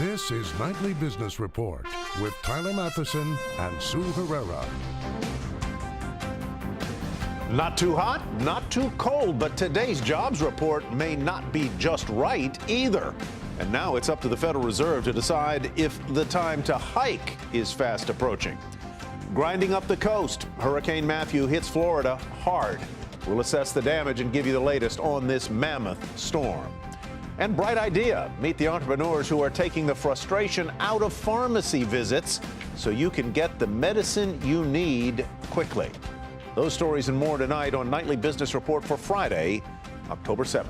This is Nightly Business Report with Tyler Matheson and Sue Herrera. Not too hot, not too cold, but today's jobs report may not be just right either. And now it's up to the Federal Reserve to decide if the time to hike is fast approaching. Grinding up the coast, Hurricane Matthew hits Florida hard. We'll assess the damage and give you the latest on this mammoth storm. And Bright Idea, meet the entrepreneurs who are taking the frustration out of pharmacy visits so you can get the medicine you need quickly. Those stories and more tonight on Nightly Business Report for Friday, October 7th.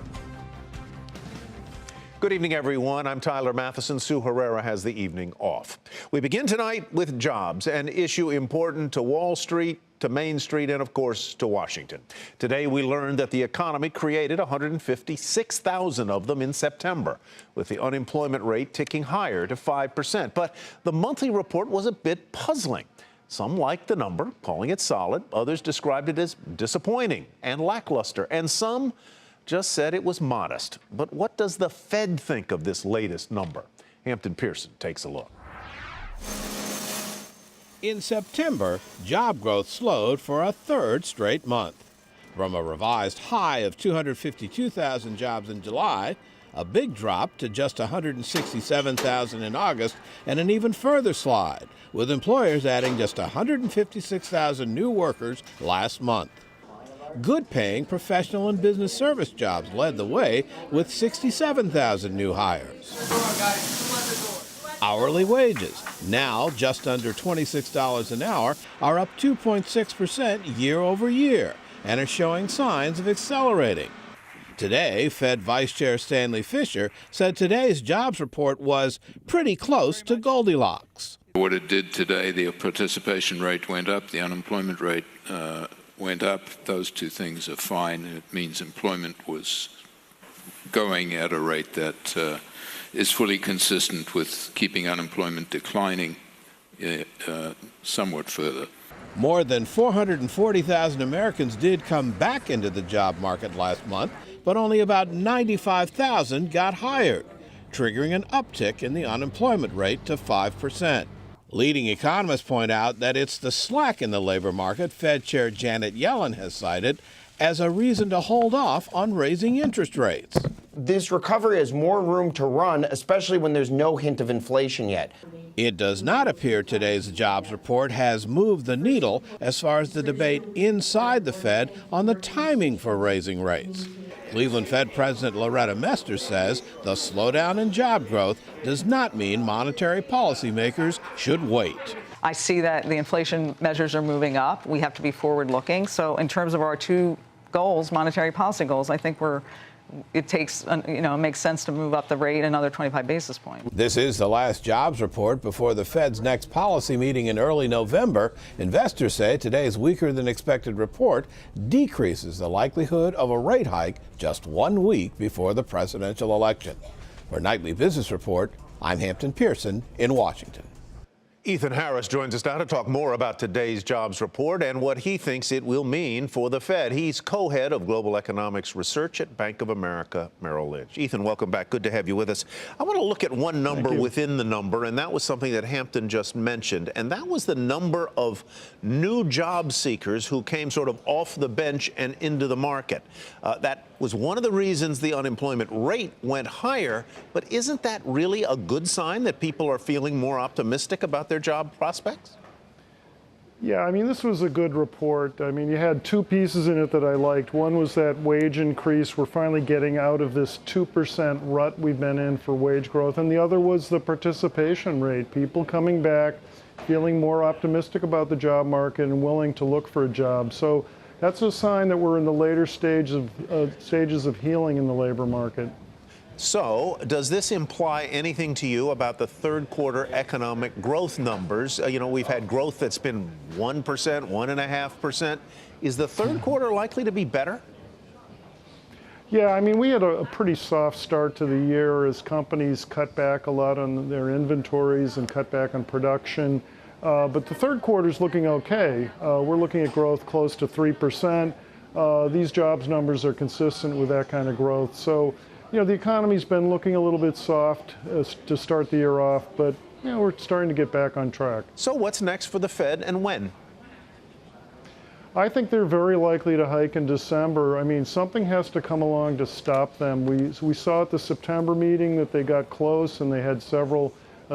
Good evening, everyone. I'm Tyler Matheson. Sue Herrera has the evening off. We begin tonight with jobs, an issue important to Wall Street, to Main Street, and of course to Washington. Today we learned that the economy created 156,000 of them in September, with the unemployment rate ticking higher to 5%. But the monthly report was a bit puzzling. Some liked the number, calling it solid. Others described it as disappointing and lackluster, and some just said it was modest. But what does the Fed think of this latest number? Hampton Pearson takes a look. In September, job growth slowed for a third straight month. From a revised high of 252,000 jobs in July, a big drop to just 167,000 in August, and an even further slide, with employers adding just 156,000 new workers last month. Good-paying professional and business service jobs led the way with 67,000 new hires. Hourly wages, now just under $26 an hour, are up 2.6% year over year and are showing signs of accelerating. Today, Fed Vice Chair Stanley Fischer said today's jobs report was pretty close to Goldilocks. What it did today, the participation rate went up, the unemployment rate went up. Those two things are fine. It means employment was going at a rate that is fully consistent with keeping unemployment declining somewhat further. More than 440,000 Americans did come back into the job market last month, but only about 95,000 got hired, triggering an uptick in the unemployment rate to 5%. Leading economists point out that it's the slack in the labor market Fed Chair Janet Yellen has cited as a reason to hold off on raising interest rates. This recovery has more room to run, especially when there's no hint of inflation yet. It does not appear today's jobs report has moved the needle as far as the debate inside the Fed on the timing for raising rates. Cleveland Fed President Loretta Mester says the slowdown in job growth does not mean monetary policymakers should wait. I see that the inflation measures are moving up. We have to be forward-looking. So in terms of our two goals, monetary policy goals, I think it makes sense to move up the rate another 25 basis points. This is the last jobs report before the Fed's next policy meeting in early November. Investors say today's weaker than expected report decreases the likelihood of a rate hike just 1 week before the presidential election. For Nightly Business Report, I'm Hampton Pearson in Washington. Ethan Harris joins us now to talk more about today's jobs report and what he thinks it will mean for the Fed. He's co-head of global economics research at Bank of America Merrill Lynch. Ethan, welcome back. Good to have you with us. I want to look at one number within the number, and that was something that Hampton just mentioned, and that was the number of new job seekers who came sort of off the bench and into the market. That was one of the reasons the unemployment rate went higher, but isn't that really a good sign that people are feeling more optimistic about their job prospects? Yeah, I mean, this was a good report. I mean, you had two pieces in it that I liked. One was that wage increase. We're finally getting out of this 2% rut we've been in for wage growth. And the other was the participation rate. People coming back, feeling more optimistic about the job market and willing to look for a job. So that's a sign that we're in the later stages of healing in the labor market. So does this imply anything to you about the third quarter economic growth numbers? We've had growth that's been 1%, 1.5%. Is the third quarter likely to be better? Yeah, I mean, we had a pretty soft start to the year as companies cut back a lot on their inventories and cut back on production. But the third quarter is looking okay. We're looking at growth close to 3%. These jobs numbers are consistent with that kind of growth. So the economy's been looking a little bit soft to start the year off, but we're starting to get back on track. So what's next for the Fed and when? I think they're very likely to hike in December. I mean, something has to come along to stop them. We saw at the September meeting that they got close and they had several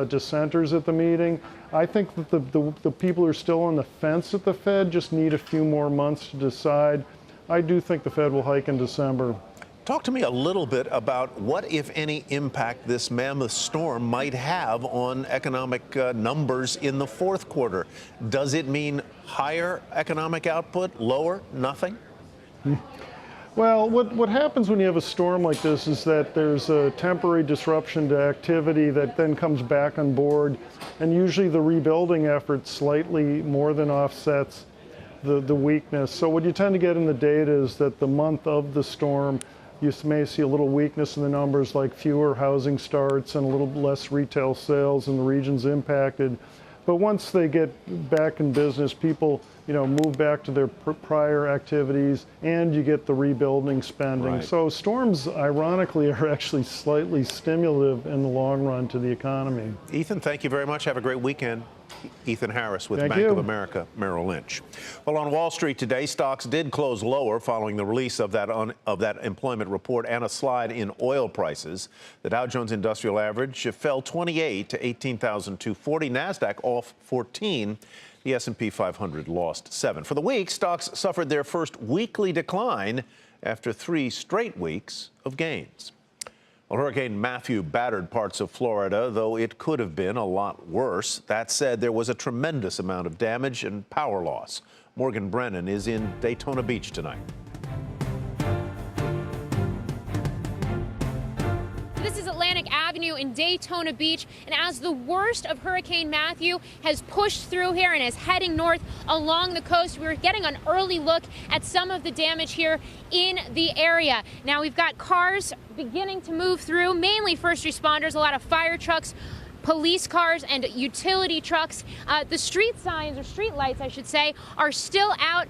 dissenters at the meeting. I think that the people who are still on the fence at the Fed just need a few more months to decide. I do think the Fed will hike in December. Talk to me a little bit about what, if any, impact this mammoth storm might have on economic numbers in the fourth quarter. Does it mean higher economic output, lower, nothing? Well, what happens when you have a storm like this is that there's a temporary disruption to activity that then comes back on board, and usually the rebuilding effort slightly more than offsets the weakness. So what you tend to get in the data is that the month of the storm, you may see a little weakness in the numbers, like fewer housing starts and a little less retail sales in the regions impacted. But once they get back in business, people, move back to their prior activities, and you get the rebuilding spending. Right. So storms, ironically, are actually slightly stimulative in the long run to the economy. Ethan, thank you very much. Have a great weekend. Ethan Harris with Thank Bank you. of America Merrill Lynch. Well, on Wall Street today, stocks did close lower following the release of that employment report and a slide in oil prices. The Dow Jones Industrial Average fell 28 to 18,240. NASDAQ off 14. The S&P 500 lost 7. For the week, stocks suffered their first weekly decline after 3 straight weeks of gains. Well, Hurricane Matthew battered parts of Florida, though it could have been a lot worse. That said, there was a tremendous amount of damage and power loss. Morgan Brennan is in Daytona Beach tonight. This is Atlantic Avenue in Daytona Beach, and as the worst of Hurricane Matthew has pushed through here and is heading north along the coast, we're getting an early look at some of the damage here in the area. Now we've got cars beginning to move through, mainly first responders, a lot of fire trucks, police cars, and utility trucks. The street signs, or street lights I should say, are still out.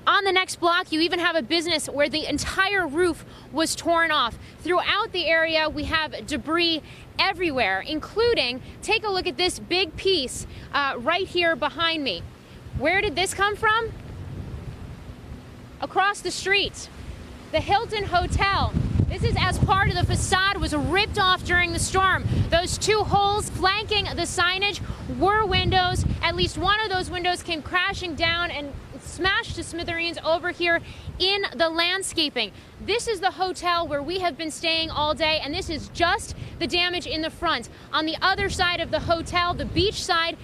On the next block, you even have a business where the entire roof was torn off. Throughout the area, we have debris everywhere, including, take a look at this big piece right here behind me. Where did this come from? Across the street. The Hilton Hotel. This is as part of the facade was ripped off during the storm. Those 2 holes flanking the signage were windows. At least one of those windows came crashing down and smashed to smithereens over here in the landscaping. This is the hotel where we have been staying all day, and this is just the damage in the front. On the other side of the hotel, the beach side,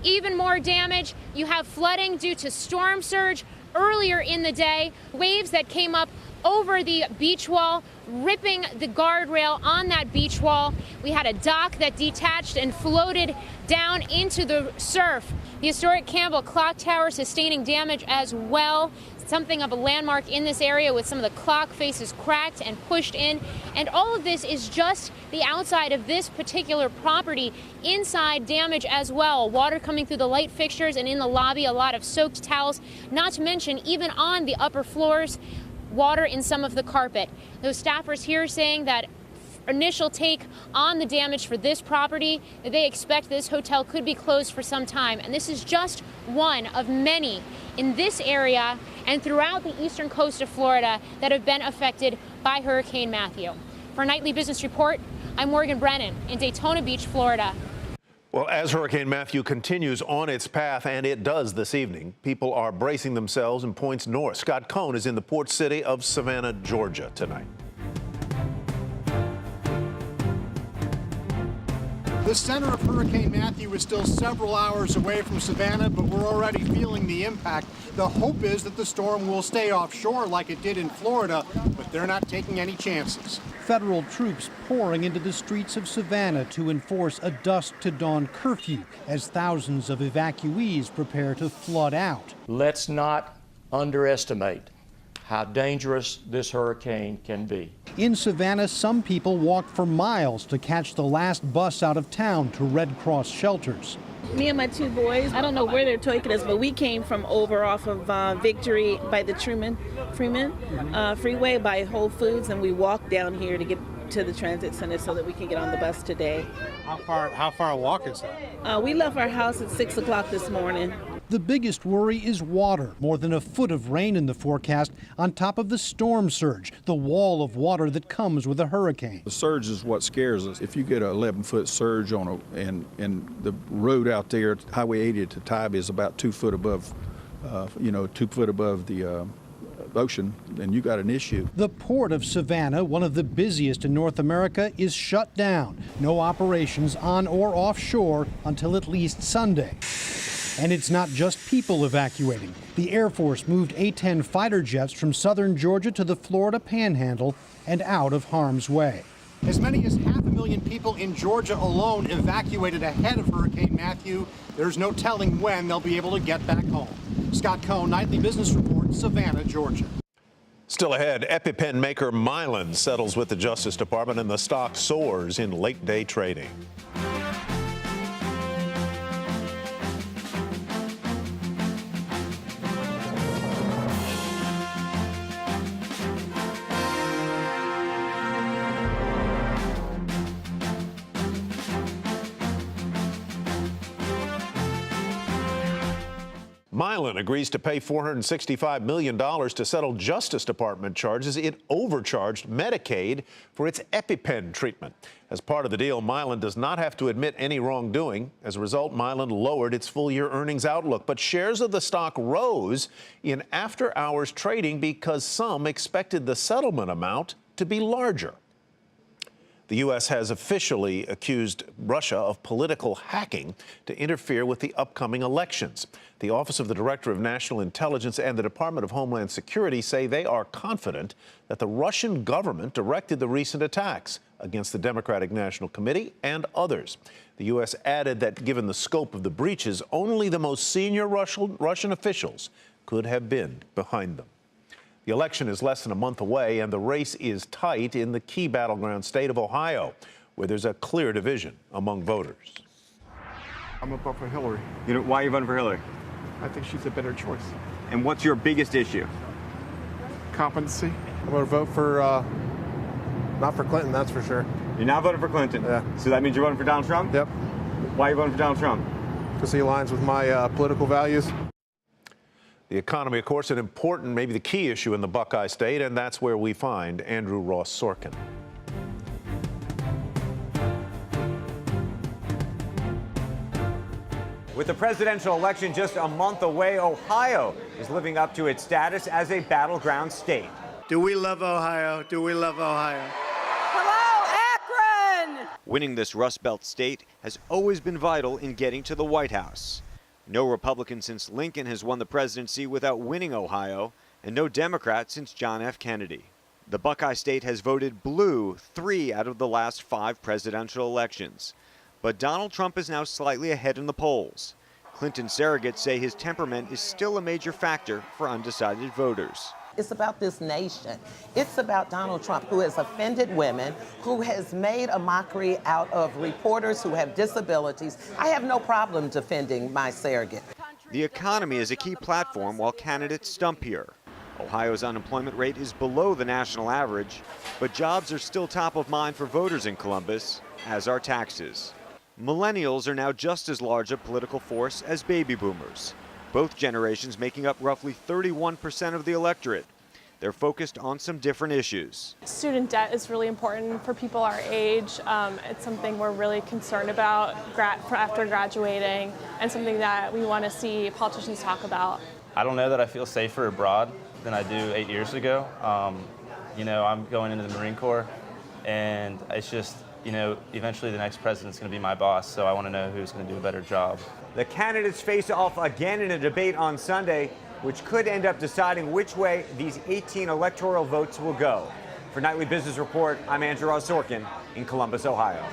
even more damage. You have flooding due to storm surge earlier in the day, waves that came up over the beach wall, ripping the guardrail on that beach wall. We had a dock that detached and floated down into the surf. The historic Campbell Clock Tower sustaining damage as well. Something of a landmark in this area with some of the clock faces cracked and pushed in. And all of this is just the outside of this particular property. Inside, damage as well. Water coming through the light fixtures, and in the lobby, a lot of soaked towels. Not to mention, even on the upper floors, water in some of the carpet. Those staffers here saying that initial take on the damage for this property, they expect this hotel could be closed for some time. And this is just one of many in this area and throughout the eastern coast of Florida that have been affected by Hurricane Matthew. For Nightly Business Report, I'm Morgan Brennan in Daytona Beach, Florida. Well, as Hurricane Matthew continues on its path, and it does this evening, people are bracing themselves and points north. Scott Cohn is in the port city of Savannah, Georgia tonight. The center of Hurricane Matthew is still several hours away from Savannah, but we're already feeling the impact. The hope is that the storm will stay offshore like it did in Florida, but they're not taking any chances. Federal troops pouring into the streets of Savannah to enforce a dusk to dawn curfew as thousands of evacuees prepare to flood out. Let's not underestimate how dangerous this hurricane can be. In Savannah, some people walked for miles to catch the last bus out of town to Red Cross shelters. Me and my two boys, I don't know where they're taking us, but we came from over off of Victory by the Freeman Freeway by Whole Foods, and we walked down here to get to the transit center so that we can get on the bus today. How far a walk is that? We left our house at 6 o'clock this morning. The biggest worry is water. More than a foot of rain in the forecast on top of the storm surge, the wall of water that comes with a hurricane. The surge is what scares us. If you get an 11-foot surge and the road out there, Highway 80 to Tybee is about 2 foot above, 2 foot above the ocean, then you got an issue. The port of Savannah, one of the busiest in North America, is shut down. No operations on or offshore until at least Sunday. And it's not just people evacuating. The Air Force moved A-10 fighter jets from southern Georgia to the Florida Panhandle and out of harm's way. As many as 500,000 people in Georgia alone evacuated ahead of Hurricane Matthew. There's no telling when they'll be able to get back home. Scott Cohn, Nightly Business Report, Savannah, Georgia. Still ahead, EpiPen maker Mylan settles with the Justice Department and the stock soars in late-day trading. Mylan agrees to pay $465 million to settle Justice Department charges it overcharged Medicaid for its EpiPen treatment. As part of the deal, Mylan does not have to admit any wrongdoing. As a result, Mylan lowered its full-year earnings outlook, but shares of the stock rose in after-hours trading because some expected the settlement amount to be larger. The U.S. has officially accused Russia of political hacking to interfere with the upcoming elections. The Office of the Director of National Intelligence and the Department of Homeland Security say they are confident that the Russian government directed the recent attacks against the Democratic National Committee and others. The U.S. added that given the scope of the breaches, only the most senior Russian officials could have been behind them. The election is less than a month away, and the race is tight in the key battleground state of Ohio, where there's a clear division among voters. I'm going to vote for Hillary. You know, why are you voting for Hillary? I think she's a better choice. And what's your biggest issue? Competency. I'm going to vote for, not for Clinton, that's for sure. You're not voting for Clinton? Yeah. So that means you're voting for Donald Trump? Yep. Why are you voting for Donald Trump? Because he aligns with my political values. The economy, of course, an important, maybe the key issue in the Buckeye State, and that's where we find Andrew Ross Sorkin. With the presidential election just a month away, Ohio is living up to its status as a battleground state. Do we love Ohio? Do we love Ohio? Hello, Akron! Winning this Rust Belt state has always been vital in getting to the White House. No Republican since Lincoln has won the presidency without winning Ohio, and no Democrat since John F. Kennedy. The Buckeye State has voted blue 3 out of the last 5 presidential elections. But Donald Trump is now slightly ahead in the polls. Clinton surrogates say his temperament is still a major factor for undecided voters. It's about this nation. It's about Donald Trump, who has offended women, who has made a mockery out of reporters who have disabilities. I have no problem defending my surrogate. The economy is a key platform while candidates stump here. Ohio's unemployment rate is below the national average, but jobs are still top of mind for voters in Columbus, as are taxes. Millennials are now just as large a political force as baby boomers, both generations making up roughly 31% of the electorate. They're focused on some different issues. Student debt is really important for people our age. It's something we're really concerned about after graduating, and something that we want to see politicians talk about. I don't know that I feel safer abroad than I do 8 years ago. I'm going into the Marine Corps, and it's just, eventually the next president's going to be my boss, so I want to know who's going to do a better job. The candidates face off again in a debate on Sunday, which could end up deciding which way these 18 electoral votes will go. For Nightly Business Report, I'm Andrew Ross Sorkin in Columbus, Ohio.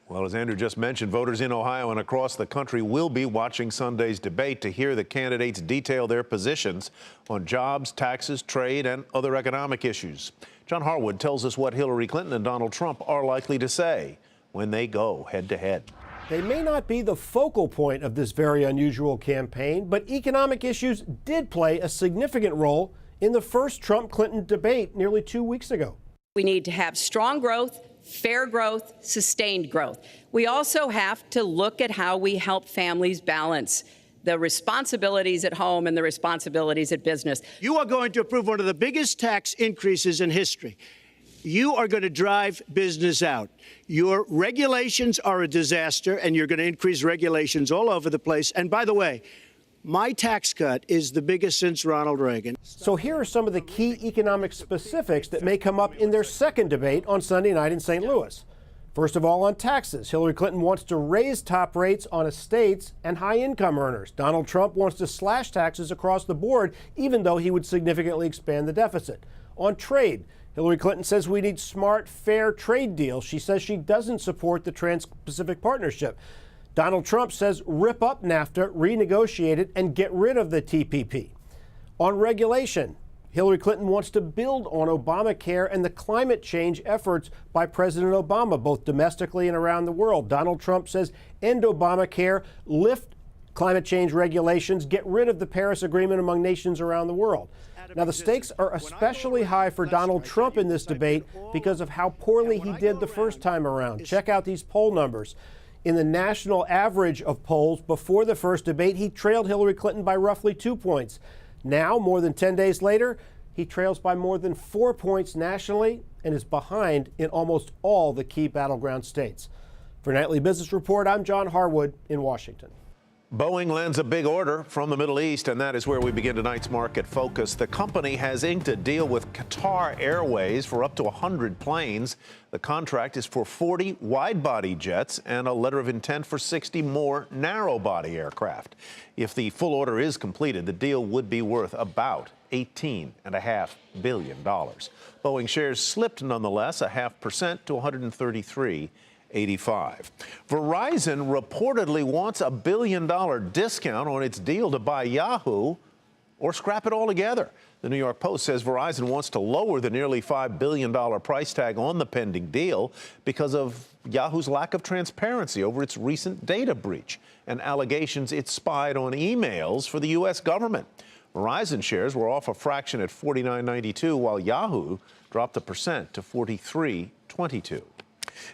Well, as Andrew just mentioned, voters in Ohio and across the country will be watching Sunday's debate to hear the candidates detail their positions on jobs, taxes, trade, and other economic issues. John Harwood tells us what Hillary Clinton and Donald Trump are likely to say when they go head-to-head. They may not be the focal point of this very unusual campaign, but economic issues did play a significant role in the first Trump-Clinton debate nearly 2 weeks ago. We need to have strong growth, fair growth, sustained growth. We also have to look at how we help families balance the responsibilities at home and the responsibilities at business. You are going to approve one of the biggest tax increases in history. You are going to drive business out. Your regulations are a disaster, and you're going to increase regulations all over the place. And by the way, my tax cut is the biggest since Ronald Reagan. So here are some of the key economic specifics that may come up in their second debate on Sunday night in St. Louis. First of all, on taxes, Hillary Clinton wants to raise top rates on estates and high-income earners. Donald Trump wants to slash taxes across the board, even though he would significantly expand the deficit. On trade, Hillary Clinton says we need smart, fair trade deals. She says she doesn't support the Trans-Pacific Partnership. Donald Trump says rip up NAFTA, renegotiate it, and get rid of the TPP. On regulation, Hillary Clinton wants to build on Obamacare and the climate change efforts by President Obama, both domestically and around the world. Donald Trump says end Obamacare, lift climate change regulations, get rid of the Paris Agreement among nations around the world. Now, the stakes are especially high for Donald Trump in this debate because of how poorly he did the first time around. Check out these poll numbers. In the national average of polls before the first debate, he trailed Hillary Clinton by roughly 2 points. Now, more than 10 days later, he trails by more than 4 points nationally and is behind in almost all the key battleground states. For Nightly Business Report, I'm John Harwood in Washington. Boeing lands a big order from the Middle East, and that is where we begin tonight's market focus. The company has inked a deal with Qatar Airways for up to 100 planes. The contract is for 40 wide-body jets and a letter of intent for 60 more narrow-body aircraft. If the full order is completed, the deal would be worth about $18.5 billion. Boeing shares slipped nonetheless, 0.5% to 133.85. Verizon reportedly wants a $1 billion discount on its deal to buy Yahoo or scrap it altogether. The New York Post says Verizon wants to lower the nearly $5 billion price tag on the pending deal because of Yahoo's lack of transparency over its recent data breach and allegations it spied on emails for the U.S. government. Verizon shares were off a fraction at $49.92, while Yahoo dropped a percent to $43.22.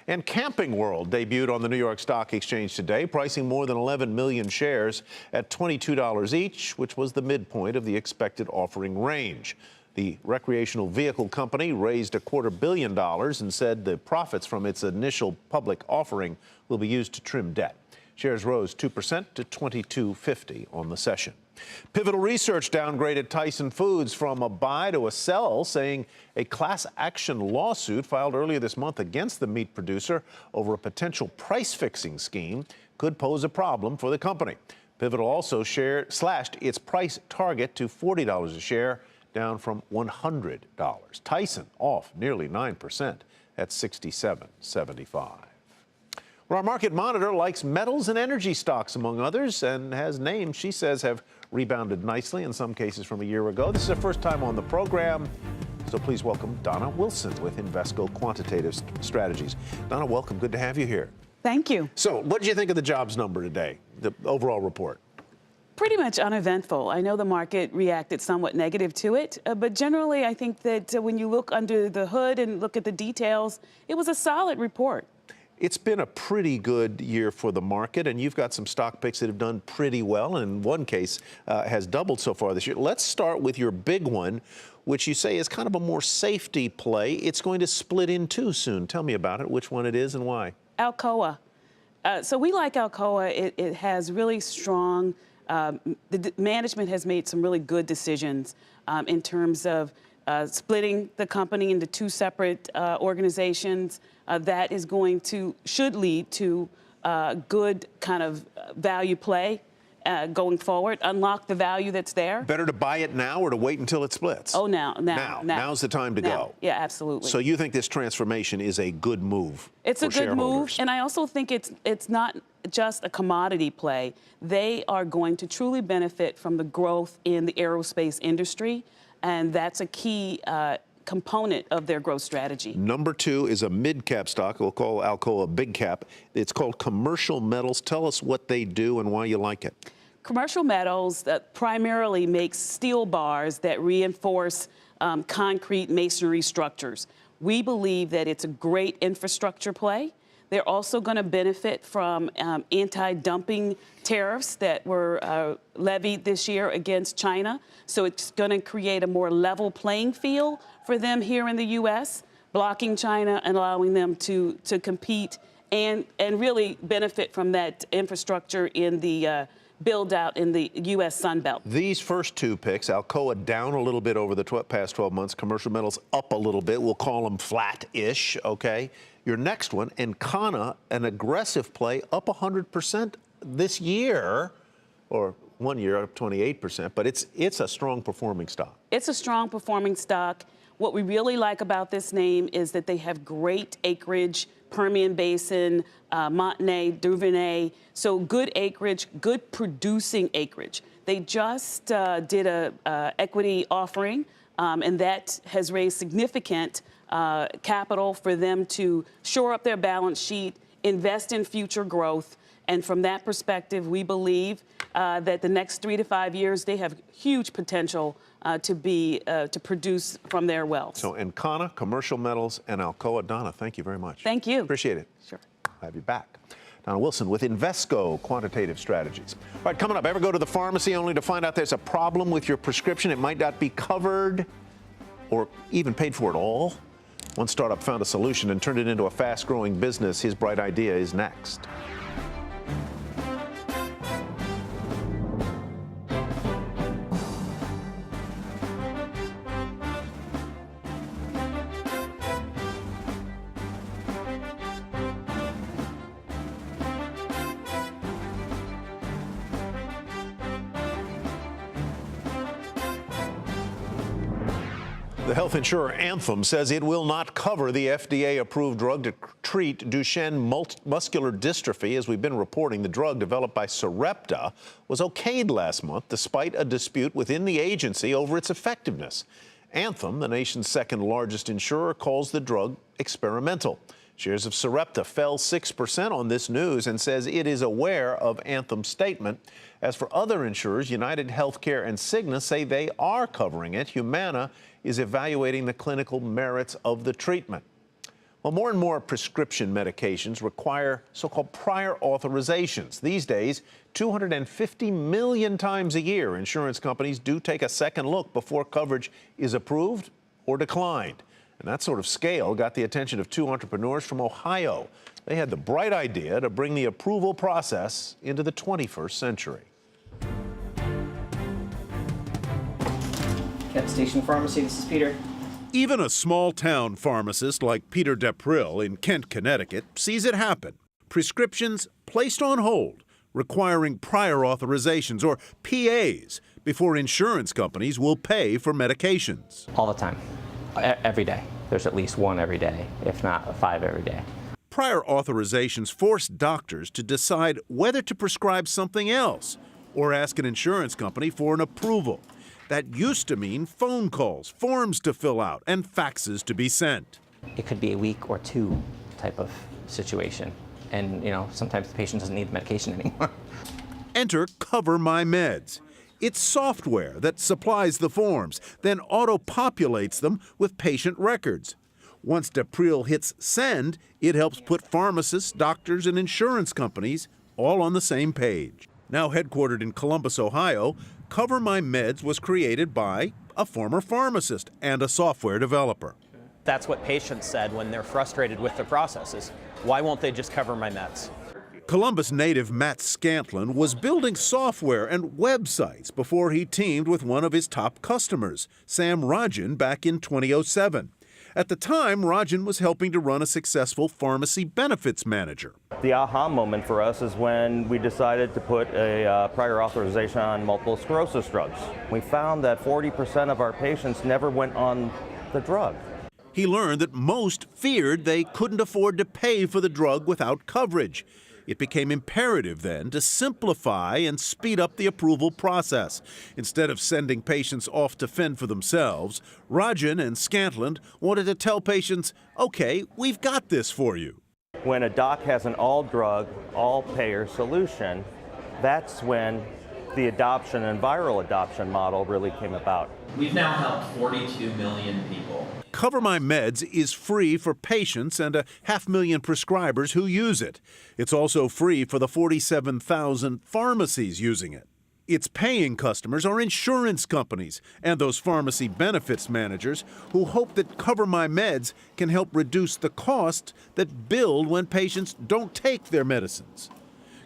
And Camping World debuted on the New York Stock Exchange today, pricing more than 11 million shares at $22 each, which was the midpoint of the expected offering range. The recreational vehicle company raised $250 million and said the profits from its initial public offering will be used to trim debt. Shares rose 2% to $22.50 on the session. Pivotal Research downgraded Tyson Foods from a buy to a sell, saying a class action lawsuit filed earlier this month against the meat producer over a potential price-fixing scheme could pose a problem for the company. Pivotal also slashed its price target to $40 a share, down from $100. Tyson off nearly 9% at $67.75. Well, our market monitor likes metals and energy stocks, among others, and has names she says have rebounded nicely, in some cases from a year ago. This is her first time on the program, so please welcome Donna Wilson with Invesco Quantitative Strategies. Donna, welcome. Good to have you here. Thank you. So what did you think of the jobs number today, the overall report? Pretty much uneventful. I know the market reacted somewhat negative to it, but generally I think that when you look under the hood and look at the details, it was a solid report. It's been a pretty good year for the market, and you've got some stock picks that have done pretty well, and in one case has doubled so far this year. Let's start with your big one, which you say is kind of a more safety play. It's going to split in two soon. Tell me about it, which one it is and why. Alcoa. So we like Alcoa. It has really strong, the management has made some really good decisions in terms of splitting the company into two separate organizations. That is should lead to good kind of value play going forward, unlock the value that's there. Better to buy it now or to wait until it splits? Oh, Now's the time to go. Yeah, absolutely. So you think this transformation is a good move? It's a good move, and I also think it's not just a commodity play. They are going to truly benefit from the growth in the aerospace industry, and that's a key component of their growth strategy. Number 2 is a mid-cap stock. We'll call Alcoa a big cap. It's called Commercial Metals. Tell us what they do and why you like it. Commercial Metals primarily makes steel bars that reinforce concrete masonry structures. We believe that it's a great infrastructure play. They're also going to benefit from anti-dumping tariffs that were levied this year against China. So it's going to create a more level playing field for them here in the U.S., blocking China and allowing them to compete and really benefit from that infrastructure in the build out in the U.S. Sun Belt. These first 2 picks, Alcoa down a little bit over the past 12 months, Commercial Metals up a little bit. We'll call them flat-ish, okay? Your next one, Encana, an aggressive play, up 100% this year, or 1 year up 28%, but it's a strong performing stock. It's a strong performing stock. What we really like about this name is that they have great acreage, Permian Basin, Montney, Duvernay, so good acreage, good producing acreage. They just did a equity offering, and that has raised significant capital for them to shore up their balance sheet, invest in future growth. And from that perspective, we believe that the next 3 to 5 years, they have huge potential to produce from their wells. So Encana, Commercial Metals, and Alcoa. Donna, thank you very much. Thank you. Appreciate it. Sure. I'll have you back. Donna Wilson with Invesco Quantitative Strategies. All right, coming up, ever go to the pharmacy only to find out there's a problem with your prescription? It might not be covered or even paid for at all. One startup found a solution and turned it into a fast-growing business. His bright idea is next. The health insurer Anthem says it will not cover the FDA-approved drug to treat Duchenne muscular dystrophy. As we've been reporting, the drug developed by Sarepta was okayed last month despite a dispute within the agency over its effectiveness. Anthem, the nation's second largest insurer, calls the drug experimental. Shares of Sarepta fell 6% on this news and says it is aware of Anthem's statement. As for other insurers, United Healthcare and Cigna say they are covering it. Humana is evaluating the clinical merits of the treatment. Well, more and more prescription medications require so-called prior authorizations. These days, 250 million times a year, insurance companies do take a second look before coverage is approved or declined. And that sort of scale got the attention of 2 entrepreneurs from Ohio. They had the bright idea to bring the approval process into the 21st century. Kent Station Pharmacy, this is Peter. Even a small-town pharmacist like Peter Depril in Kent, Connecticut, sees it happen. Prescriptions placed on hold, requiring prior authorizations, or PAs, before insurance companies will pay for medications. All the time. Every day. There's at least one every day, if not 5 every day. Prior authorizations force doctors to decide whether to prescribe something else or ask an insurance company for an approval. That used to mean phone calls, forms to fill out, and faxes to be sent. It could be a week or 2 type of situation. And, sometimes the patient doesn't need the medication anymore. Enter CoverMyMeds. It's software that supplies the forms, then auto-populates them with patient records. Once Depril hits send, it helps put pharmacists, doctors, and insurance companies all on the same page. Now headquartered in Columbus, Ohio, CoverMyMeds was created by a former pharmacist and a software developer. That's what patients said when they're frustrated with their processes. Why won't they just cover my meds? Columbus native Matt Scantlin was building software and websites before he teamed with one of his top customers, Sam Rajan, back in 2007. At the time, Rajan was helping to run a successful pharmacy benefits manager. The aha moment for us is when we decided to put a prior authorization on multiple sclerosis drugs. We found that 40% of our patients never went on the drug. He learned that most feared they couldn't afford to pay for the drug without coverage. It became imperative then to simplify and speed up the approval process. Instead of sending patients off to fend for themselves, Rajan and Scantland wanted to tell patients, okay, we've got this for you. When a doc has an all-drug, all-payer solution, that's when the adoption and viral adoption model really came about. We've now helped 42 million people. CoverMyMeds is free for patients and 500,000 prescribers who use it. It's also free for the 47,000 pharmacies using it. Its paying customers are insurance companies and those pharmacy benefits managers who hope that CoverMyMeds can help reduce the cost that build when patients don't take their medicines.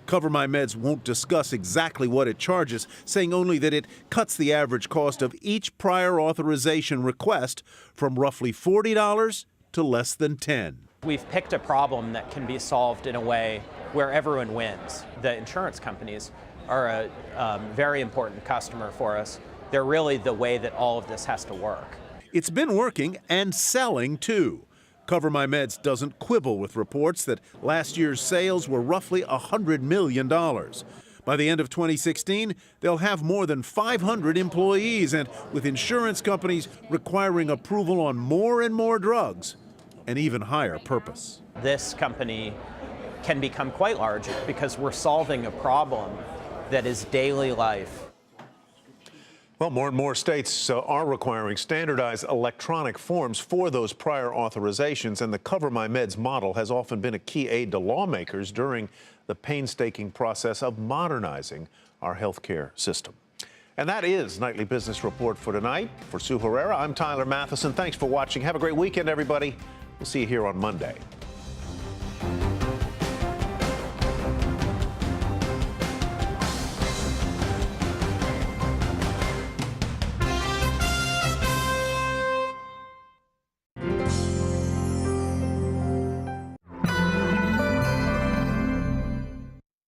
CoverMyMeds won't discuss exactly what it charges, saying only that it cuts the average cost of each prior authorization request from roughly $40 to less than $10. We've picked a problem that can be solved in a way where everyone wins. The insurance companies are a very important customer for us. They're really the way that all of this has to work. It's been working and selling too. CoverMyMeds doesn't quibble with reports that last year's sales were roughly $100 million. By the end of 2016, they'll have more than 500 employees, and with insurance companies requiring approval on more and more drugs, an even higher purpose. This company can become quite large because we're solving a problem that is daily life. Well, more and more states are requiring standardized electronic forms for those prior authorizations, and the CoverMyMeds model has often been a key aid to lawmakers during the painstaking process of modernizing our healthcare system. And that is Nightly Business Report for tonight. For Sue Herrera, I'm Tyler Mathisen. Thanks for watching. Have a great weekend, everybody. We'll see you here on Monday.